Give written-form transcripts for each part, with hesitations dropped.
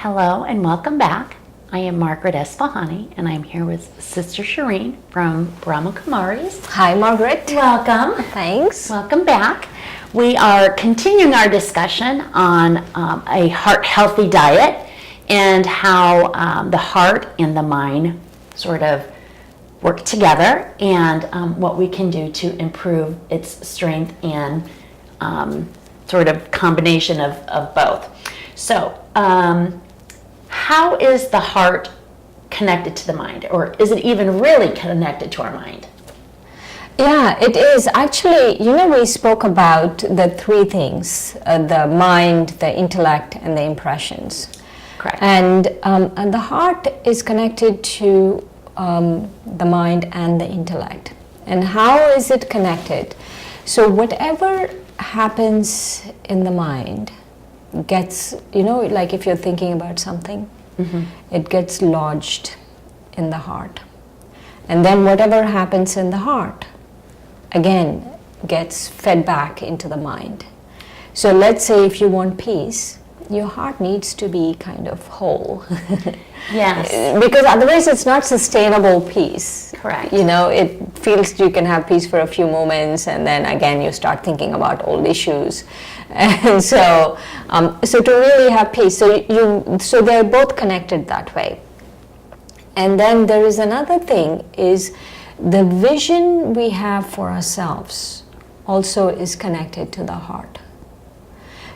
Hello and welcome back. I am Margaret Esfahani and I'm here with Sister Shireen from Brahma Kumaris. Hi, Margaret. Welcome. Thanks. Welcome back. We are continuing our discussion on a heart-healthy diet and how the heart and the mind sort of work together and what we can do to improve its strength and sort of combination of both. So, how is the heart connected to the mind, or is it even really connected to our mind? Yeah, it is. Actually, we spoke about the three things, the mind, the intellect, and the impressions. Correct. And the heart is connected to the mind and the intellect. And how is it connected? So whatever happens in the mind gets, like if you're thinking about something, it gets lodged in the heart. And then whatever happens in the heart, again, gets fed back into the mind. So let's say if you want peace, your heart needs to be kind of whole. Yes. Because otherwise it's not sustainable peace. Correct. It feels you can have peace for a few moments and then again you start thinking about old issues. And so to really have peace, so they're both connected that way. And then there is another thing, is the vision we have for ourselves also is connected to the heart.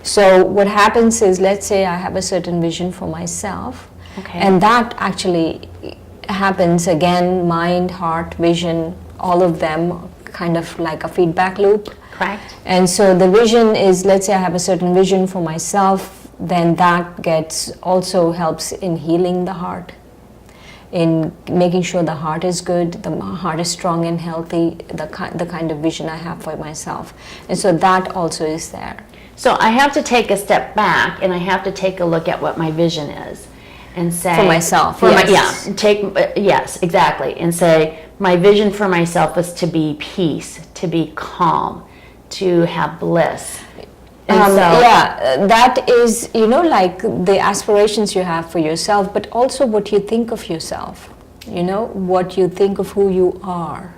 So what happens is, let's say I have a certain vision for myself, okay, and that actually happens again, mind, heart, vision, all of them kind of like a feedback loop. Correct. And so the vision is, let's say I have a certain vision for myself, then that also helps in healing the heart, in making sure the heart is good, the heart is strong and healthy, the kind of vision I have for myself. And so that also is there. So I have to take a step back and I have to take a look at what my vision is and say... For myself, yes. Yes, exactly. And say, my vision for myself is to be peace, to be calm, to have bliss. And that is, like the aspirations you have for yourself, but also what you think of yourself. What you think of who you are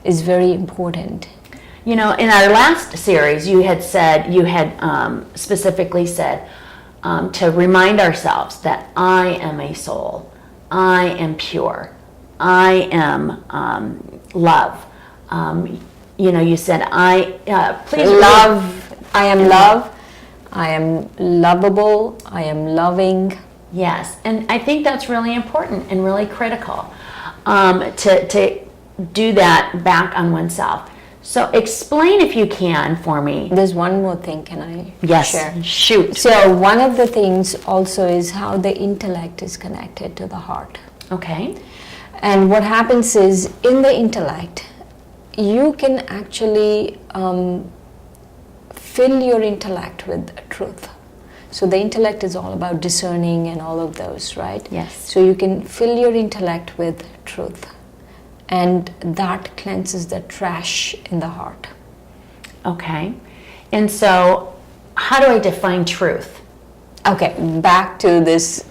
is very important. In our last series, you had specifically said to remind ourselves that I am a soul, I am pure, I am love. You said please love. I am love. I am lovable. I am loving. Yes, and I think that's really important and really critical to do that back on oneself. So explain, if you can, for me. There's one more thing, can I share? Yes, shoot. So one of the things also is how the intellect is connected to the heart. Okay. And what happens is, in the intellect, you can actually fill your intellect with truth. So the intellect is all about discerning and all of those, right? Yes. So you can fill your intellect with truth. And that cleanses the trash in the heart. Okay. And so, how do I define truth? Okay, back to this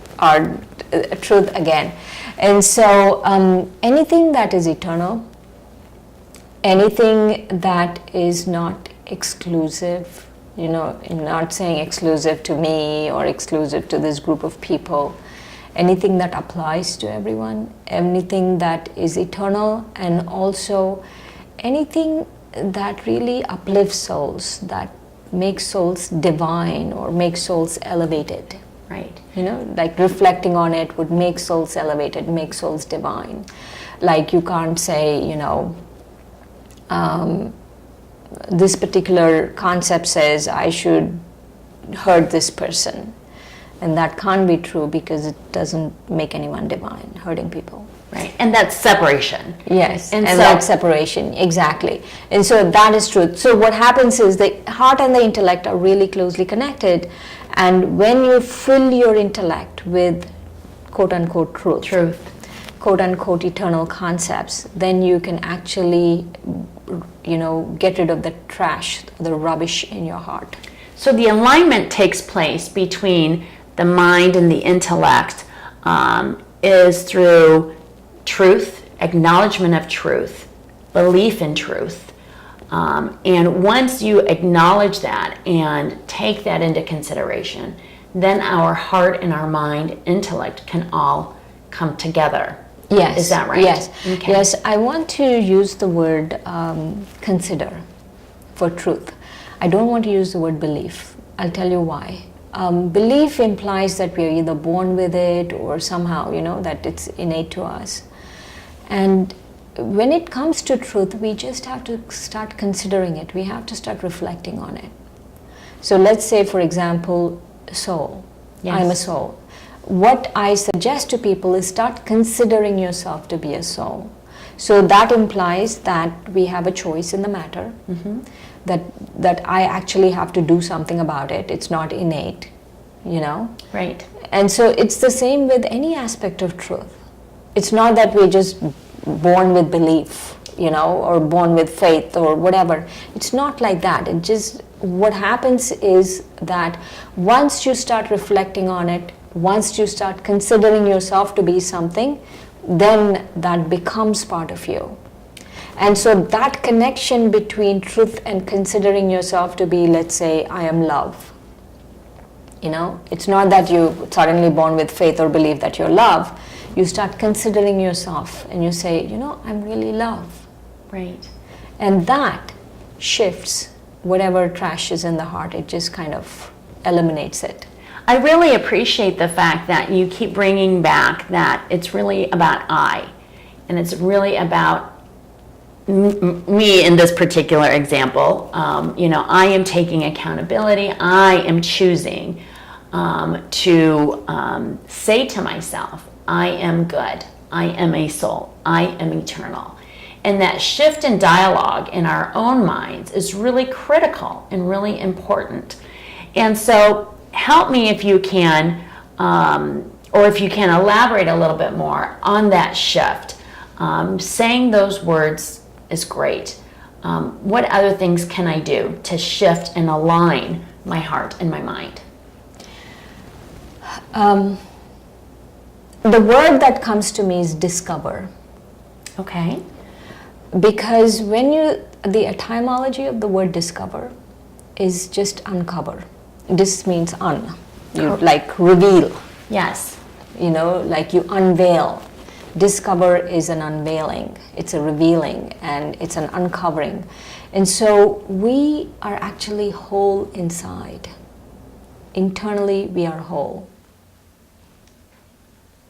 truth again. And so, anything that is eternal, anything that is not exclusive, not saying exclusive to me or exclusive to this group of people, anything that applies to everyone, anything that is eternal, and also anything that really uplifts souls, that makes souls divine or makes souls elevated. Right. Like reflecting on it would make souls elevated, make souls divine. Like you can't say, this particular concept says I should hurt this person. And that can't be true because it doesn't make anyone divine, hurting people. Right, and that's separation. Yes, and that's separation, exactly. And so that is truth. So what happens is the heart and the intellect are really closely connected. And when you fill your intellect with quote-unquote truth, quote-unquote eternal concepts, then you can actually, get rid of the trash, the rubbish in your heart. So the alignment takes place between the mind and the intellect is through truth, acknowledgement of truth, belief in truth. And once you acknowledge that and take that into consideration, then our heart and our mind, intellect can all come together. Yes. Is that right? Yes. Okay. Yes, I want to use the word consider for truth. I don't want to use the word belief. I'll tell you why. Belief implies that we are either born with it or somehow, that it's innate to us. And when it comes to truth, we just have to start considering it. We have to start reflecting on it. So let's say, for example, soul. Yes. I'm a soul. What I suggest to people is start considering yourself to be a soul. So that implies that we have a choice in the matter, that I actually have to do something about it. It's not innate, Right. And so it's the same with any aspect of truth. It's not that we're just born with belief, or born with faith or whatever. It's not like that. It just, what happens is that once you start reflecting on it, once you start considering yourself to be something, then that becomes part of you. And so that connection between truth and considering yourself to be, let's say, I am love. It's not that you suddenly born with faith or believe that you're love. You start considering yourself and you say, I'm really love. Right. And that shifts whatever trash is in the heart. It just kind of eliminates it. I really appreciate the fact that you keep bringing back that it's really about I, and it's really about me in this particular example. I am taking accountability. I am choosing to say to myself, I am good. I am a soul. I am eternal. And that shift in dialogue in our own minds is really critical and really important. And so help me if you can, or if you can elaborate a little bit more on that shift. Saying those words is great. What other things can I do to shift and align my heart and my mind? The word that comes to me is discover. Okay. Because the etymology of the word discover is just uncover. This means like reveal. Yes. Like you unveil. Discover is an unveiling, it's a revealing, and it's an uncovering. And so we are actually whole inside. Internally, we are whole.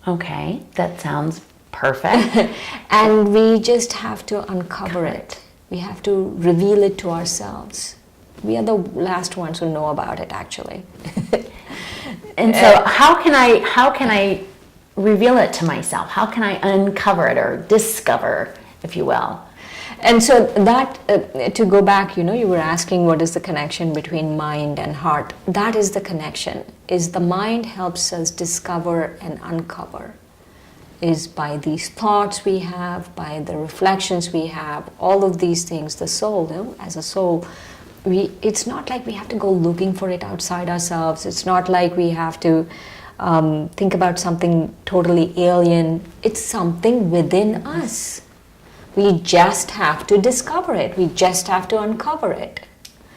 Okay, that sounds perfect. And we just have to uncover it. We have to reveal it to ourselves. We are the last ones who know about it, actually. And so how can I reveal it to myself? How can I uncover it or discover, if you will? And so that, to go back, you were asking what is the connection between mind and heart. That is the connection, is the mind helps us discover and uncover. Is by these thoughts we have, by the reflections we have, all of these things, the soul, as a soul, it's not like we have to go looking for it outside ourselves. It's not like we have to think about something totally alien. It's something within us. We just have to discover it. We just have to uncover it.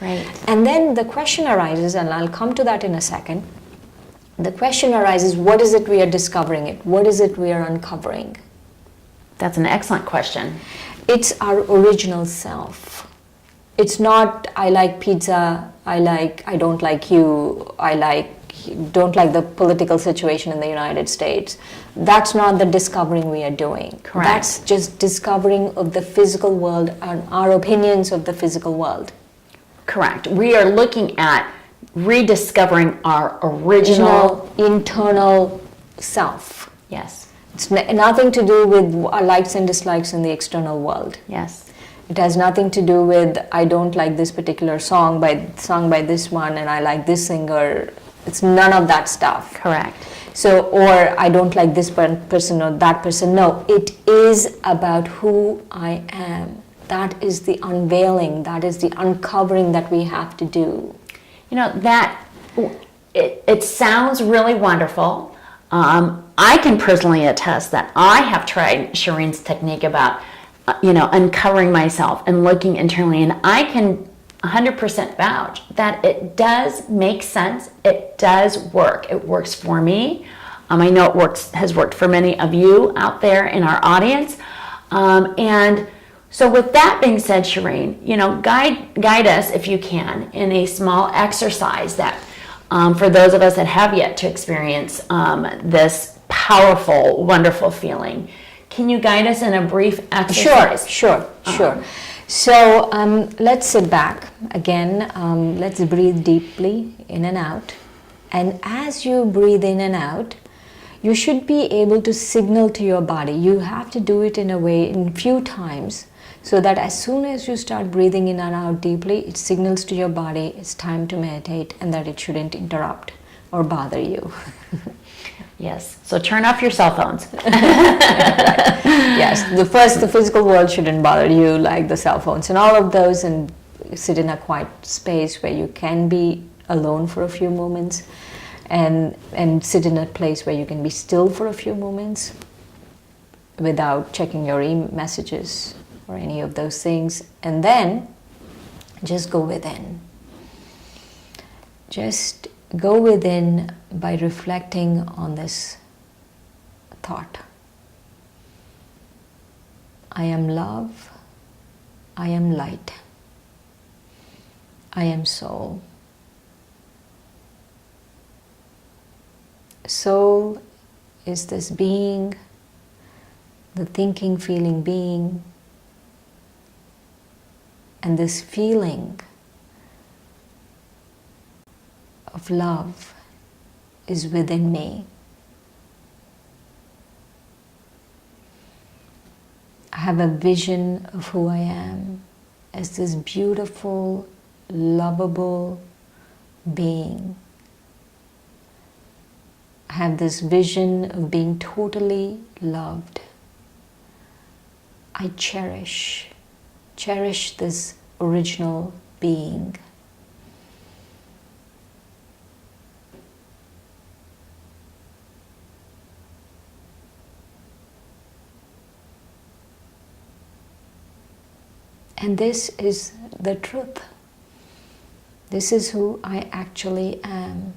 Right. And then the question arises, and I'll come to that in a second. The question arises, what is it we are discovering it? What is it we are uncovering? That's an excellent question. It's our original self. It's not, I like pizza, I don't like you, don't like the political situation in the United States. That's not the discovering we are doing. Correct. That's just discovering of the physical world and our opinions of the physical world. Correct. We are looking at rediscovering our original internal self. Yes. It's nothing to do with our likes and dislikes in the external world. Yes. It has nothing to do with, I don't like this particular song sung by this one and I like this singer. It's none of that stuff. Correct. So, or I don't like this person or that person. No, it is about who I am. That is the unveiling, that is the uncovering that we have to do. That it sounds really wonderful. I can personally attest that I have tried Shireen's technique about, uncovering myself and looking internally, and I can 100% vouch that it does make sense. It does work. It works for me. I know has worked for many of you out there in our audience. And so with that being said, Shireen, guide us if you can in a small exercise that for those of us that have yet to experience this powerful, wonderful feeling. Can you guide us in a brief exercise? Sure. So let's sit back again. Let's breathe deeply in and out. And as you breathe in and out, you should be able to signal to your body. You have to do it in a few times, so that as soon as you start breathing in and out deeply, it signals to your body it's time to meditate and that it shouldn't interrupt or bother you. Yes, so turn off your cell phones. Yes, the physical world shouldn't bother you, like the cell phones and all of those, and sit in a quiet space where you can be alone for a few moments, and sit in a place where you can be still for a few moments without checking your messages or any of those things, and then just go within. Just go within by reflecting on this thought. I am love, I am light, I am soul. Soul is this being, the thinking, feeling being, and this feeling of love is within me. I have a vision of who I am as this beautiful, lovable being. I have this vision of being totally loved. I cherish this original being. And this is the truth. This is who I actually am.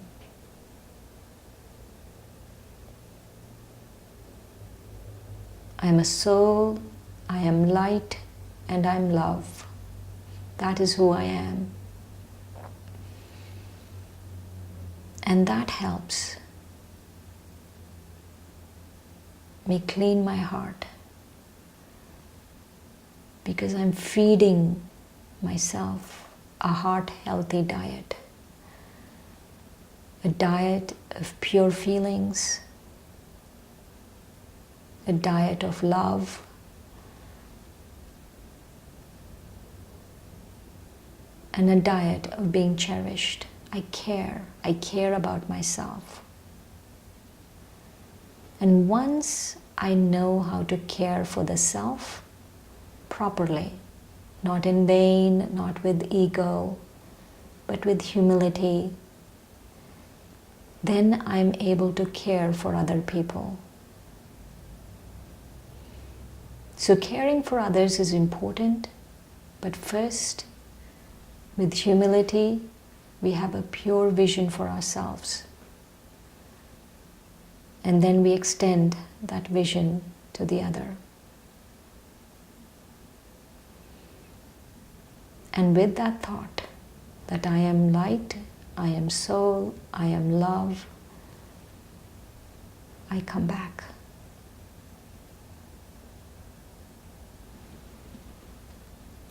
I am a soul, I am light, and I am love. That is who I am. And that helps me clean my heart, because I'm feeding myself a heart-healthy diet. A diet of pure feelings, a diet of love, and a diet of being cherished. I care about myself. And once I know how to care for the self properly, not in vain, not with ego, but with humility, then I'm able to care for other people. So caring for others is important, but first, with humility, we have a pure vision for ourselves. And then we extend that vision to the other. And with that thought, that I am light, I am soul, I am love, I come back.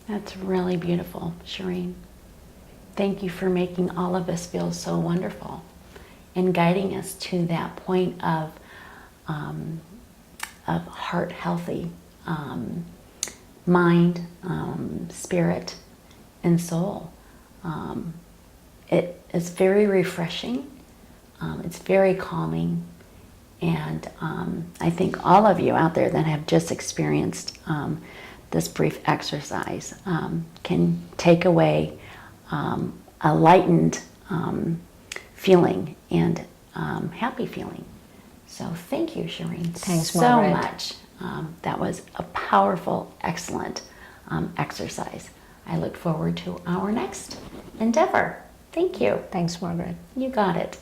That's really beautiful, Shireen. Thank you for making all of us feel so wonderful and guiding us to that point of heart healthy, mind, spirit, and soul. It is very refreshing. It's very calming. And I think all of you out there that have just experienced this brief exercise can take away a lightened feeling and happy feeling. So thank you, Shireen, Thanks, so Margaret. much. That was a powerful, excellent exercise. I look forward to our next endeavor. Thank you. Thanks, Margaret. You got it.